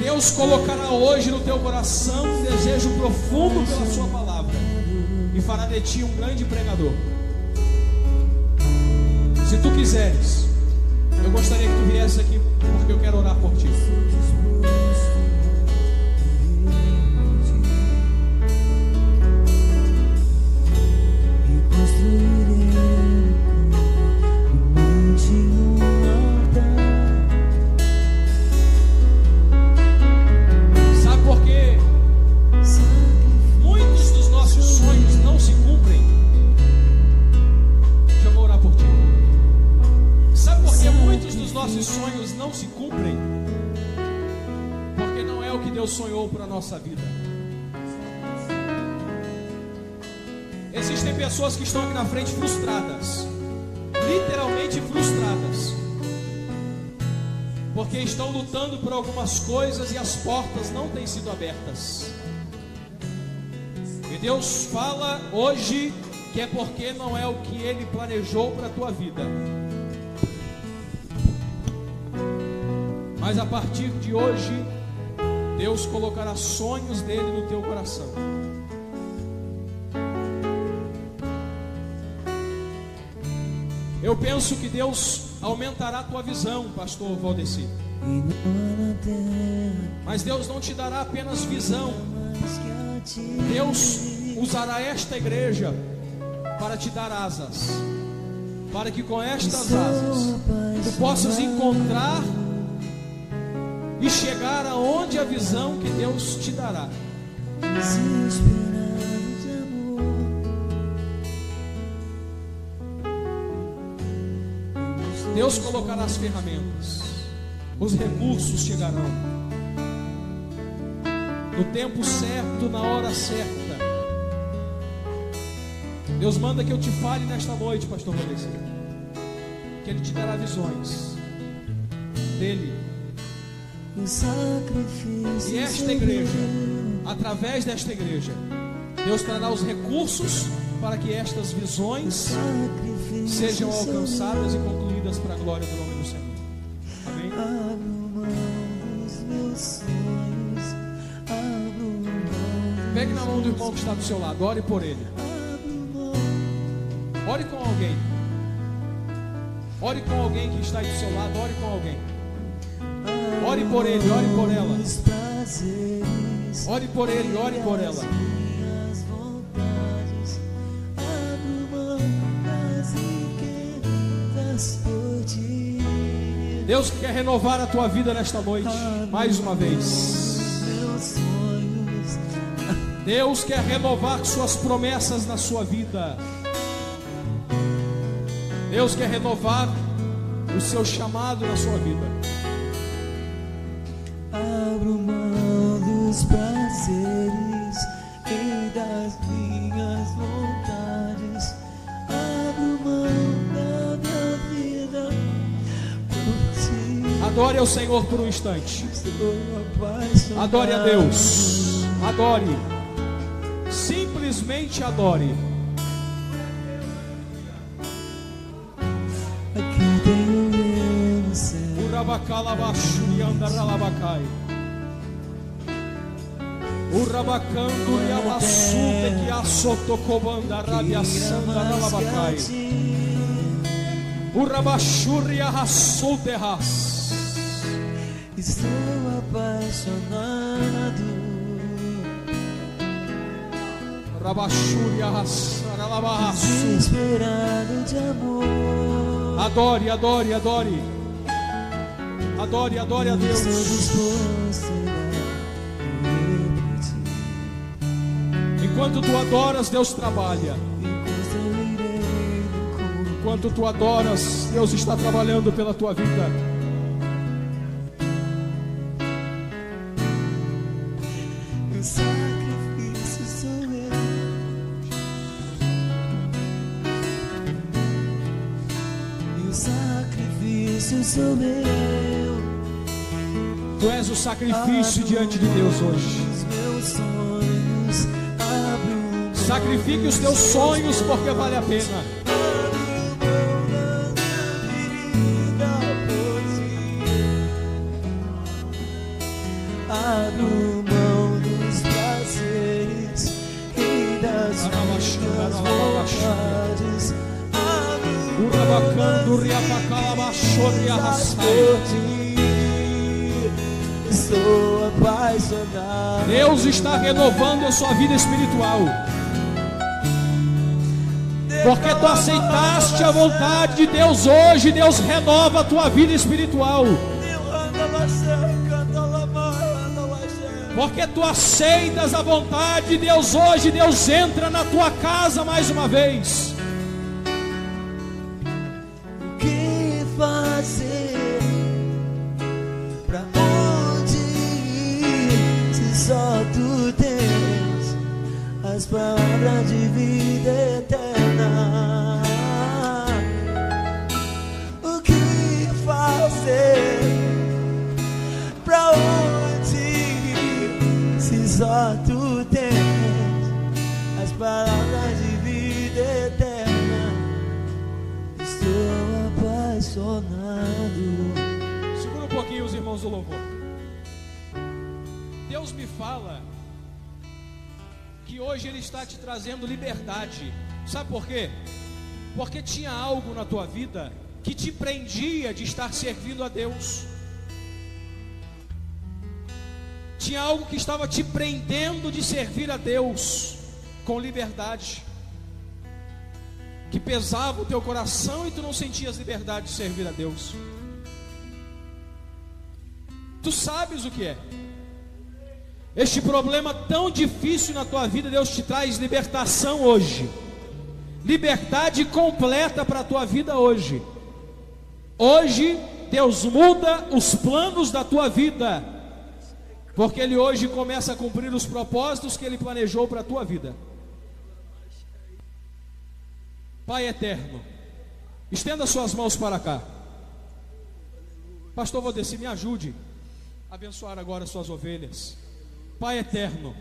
Deus colocará hoje no teu coração um desejo profundo pela sua palavra e fará de ti um grande pregador. Se tu quiseres, eu gostaria que tu viesse aqui, porque eu quero orar por ti. Sonhos não se cumprem porque não é o que Deus sonhou para a nossa vida. Existem pessoas que estão aqui na frente frustradas, literalmente frustradas, porque estão lutando por algumas coisas e as portas não têm sido abertas. E Deus fala hoje que é porque não é o que Ele planejou para a tua vida. Mas a partir de hoje, Deus colocará sonhos dele no teu coração. Eu penso que Deus aumentará a tua visão, pastor Valdeci. Mas Deus não te dará apenas visão. Deus usará esta igreja para te dar asas, para que com estas asas tu possas encontrar e chegar aonde a visão que Deus te dará. Deus colocará as ferramentas, os recursos chegarão no tempo certo, na hora certa. Deus manda que eu te fale nesta noite, pastor Valdeci, que Ele te dará visões dele. E esta igreja, através desta igreja, Deus trará os recursos para que estas visões sejam alcançadas e concluídas para a glória do nome do Senhor. Amém? Pegue na mão do irmão que está do seu lado, ore por ele. Ore com alguém. Ore com alguém que está aí do seu lado, ore com alguém. Ore por ele, ore por ela. Ore por ele, ore por ela. Deus quer renovar a tua vida nesta noite, mais uma vez. Deus quer renovar suas promessas na sua vida. Deus quer renovar o seu chamado na sua vida. Abro mão dos prazeres e das minhas vontades. Abro mão da minha vida por ti. Adore ao Senhor por um instante. Adore a Deus. Adore. Simplesmente adore. Aqui tenho eu no céu. Urabacalabaxu e andaralabacai. Urabacando e abassute que assotocobanda rabiaçandaralabacai. Urabachurri arrasulterras. Estou apaixonado. Rabachuri arrasaralabaçu. Desesperado de amor. Adore, adore, adore. Adore, adore a Deus. Estou disposto a repetir. Enquanto tu adoras, Deus trabalha. Enquanto eu irei no corpo. Enquanto tu adoras, Deus está trabalhando pela tua vida. O sacrifício sou eu. E o sacrifício sou eu. Tu és o sacrifício diante de Deus hoje. Os meus sonhos, abro Sacrifique os teus sonhos porque vale a pena. abro mão dos prazeres e das minhas vontades. Urabacando, riapacalabaxori, arrastai. Estou apaixonado. Deus está renovando a sua vida espiritual. Porque tu aceitaste a vontade de Deus hoje, Deus renova a tua vida espiritual. Porque tu aceitas a vontade de Deus hoje, Deus entra na tua casa mais uma vez. O que fazer? Pra onde ir? Se só tu tens as palavras de vida eterna. O que fazer? Pra onde ir? Se só tu tens as palavras de vida eterna. Estou apaixonado. Segura um pouquinho os irmãos do louvor. Deus me fala que hoje Ele está te trazendo liberdade. Sabe por quê? Porque tinha algo na tua vida que te prendia de estar servindo a Deus. Tinha algo que estava te prendendo de servir a Deus com liberdade, que pesava o teu coração e tu não sentias liberdade de servir a Deus. Tu sabes o que é este problema tão difícil na tua vida. Deus te traz libertação hoje, liberdade completa para a tua vida hoje. Hoje Deus muda os planos da tua vida, porque Ele hoje começa a cumprir os propósitos que Ele planejou para a tua vida. Pai eterno, estenda suas mãos para cá. Pastor Valdeci, me ajude a abençoar agora as suas ovelhas. Pai eterno,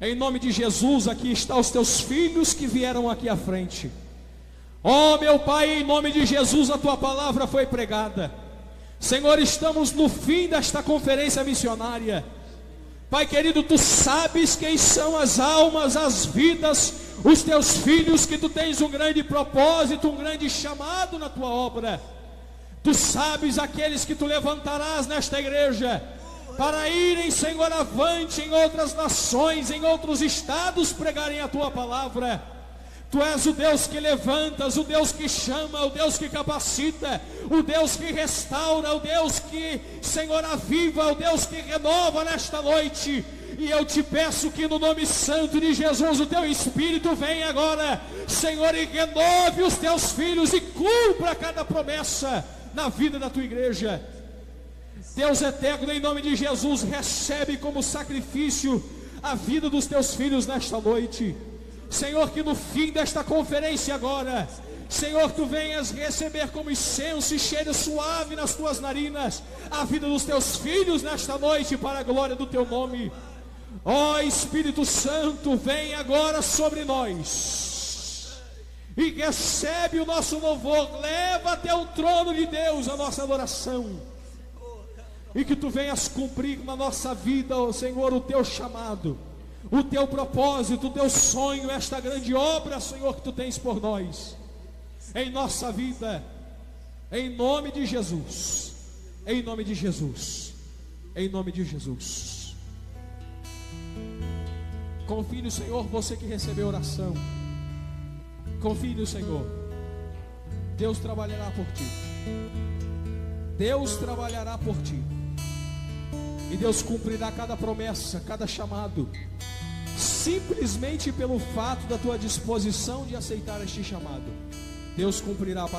em nome de Jesus, aqui estão os teus filhos que vieram aqui à frente. Oh meu Pai, em nome de Jesus, a tua palavra foi pregada. Senhor, estamos no fim desta conferência missionária. Pai querido, tu sabes quem são as almas, as vidas, os teus filhos, que tu tens um grande propósito, um grande chamado na tua obra. Tu sabes aqueles que tu levantarás nesta igreja, para irem, Senhor, avante em outras nações, em outros estados, pregarem a tua palavra. Tu és o Deus que levantas, o Deus que chama, o Deus que capacita, o Deus que restaura, o Deus que, Senhor, aviva, o Deus que renova nesta noite. E eu te peço que no nome santo de Jesus, o teu Espírito venha agora, Senhor, e renove os teus filhos e cumpra cada promessa na vida da tua igreja. Deus eterno, em nome de Jesus, recebe como sacrifício a vida dos teus filhos nesta noite. Senhor, que no fim desta conferência agora, Senhor, tu venhas receber como incenso e cheiro suave nas tuas narinas a vida dos teus filhos nesta noite, para a glória do teu nome. Ó Espírito Santo, vem agora sobre nós e recebe o nosso louvor. Leva até o trono de Deus a nossa adoração, e que tu venhas cumprir na nossa vida, ó Senhor, o teu chamado, o teu propósito, o teu sonho, esta grande obra, Senhor, que tu tens por nós, em nossa vida, em nome de Jesus, em nome de Jesus, em nome de Jesus. Confie no Senhor, você que recebeu oração, confie no Senhor. Deus trabalhará por ti, Deus trabalhará por ti, e Deus cumprirá cada promessa, cada chamado, simplesmente pelo fato da tua disposição de aceitar este chamado. Deus cumprirá.